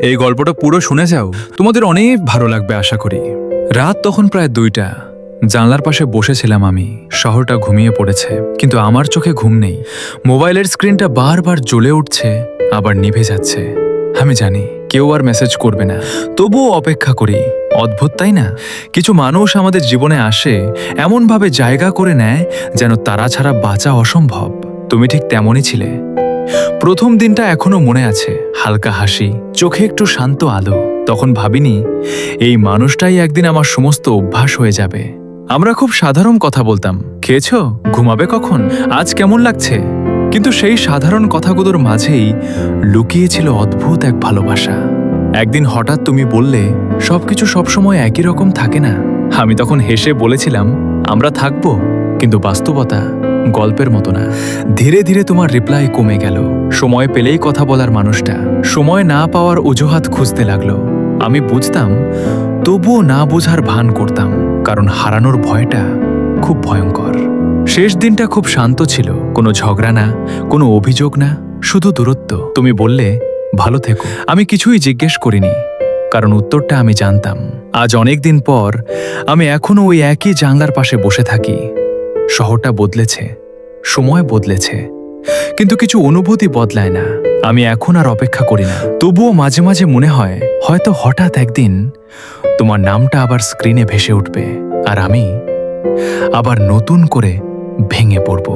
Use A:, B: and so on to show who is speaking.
A: এই গল্পটা পুরো শুনে যাও, তোমাদের অনেক ভালো লাগবে আশা করি। রাত তখন প্রায় 2টা। জানলার পাশে বসেছিলাম আমি। শহরটা ঘুমিয়ে পড়েছে, কিন্তু আমার চোখে ঘুম নেই। মোবাইলের স্ক্রিনটা বারবার জ্বলে উঠছে, আবার নিভে যাচ্ছে। আমি জানি কেউ আর মেসেজ করবে না, তবুও অপেক্ষা করি। অদ্ভুত তাই না? কিছু মানুষ আমাদের জীবনে আসে, এমনভাবে জায়গা করে নেয় যেন তারা ছাড়া বাঁচা অসম্ভব। তুমি ঠিক তেমনই ছিলে। প্রথম দিনটা এখনো মনে আছে, হালকা হাসি, চোখে একটু শান্ত আলো। তখন ভাবিনি এই মানুষটাই একদিন আমার সমস্ত অভ্যাস হয়ে যাবে। আমরা খুব সাধারণ কথা বলতাম, খেয়েছো, ঘুমাবে কখন, আজ কেমন লাগছে। কিন্তু সেই সাধারণ কথাগুলোর মাঝেই লুকিয়েছিল অদ্ভুত এক ভালোবাসা। একদিন হঠাৎ তুমি বললে, সবকিছু সবসময় একই রকম থাকে না। আমি তখন হেসে বলেছিলাম, আমরা থাকবো, কিন্তু বাস্তবতা গল্পের মতো না। ধীরে ধীরে তোমার রিপ্লাই কমে গেল। সময় পেলেই কথা বলার মানুষটা সময় না পাওয়ার অজুহাত খুঁজতে লাগলো। আমি বুঝতাম, তবুও না বোঝার ভান করতাম, কারণ হারানোর ভয়টা খুব ভয়ঙ্কর। শেষ দিনটা খুব শান্ত ছিল, কোনো ঝগড়া না, কোনো অভিযোগ না, শুধু দূরত্ব। তুমি বললে, ভালো থেকো। আমি কিছুই জিজ্ঞেস করিনি, কারণ উত্তরটা আমি জানতাম। আজ অনেক দিন পর আমি এখনো ওই একই জানলার পাশে বসে থাকি। শহরটা বদলেছে, সময় বদলেছে, কিন্তু কিছু অনুভূতি বদলায় না। আমি এখন আর অপেক্ষা করি না, তবুও মাঝে মাঝে মনে হয় হয়তো হঠাৎ একদিন তোমার নামটা আবার স্ক্রিনে ভেসে উঠবে, আর আমি আবার নতুন করে ভেঙে পড়ব।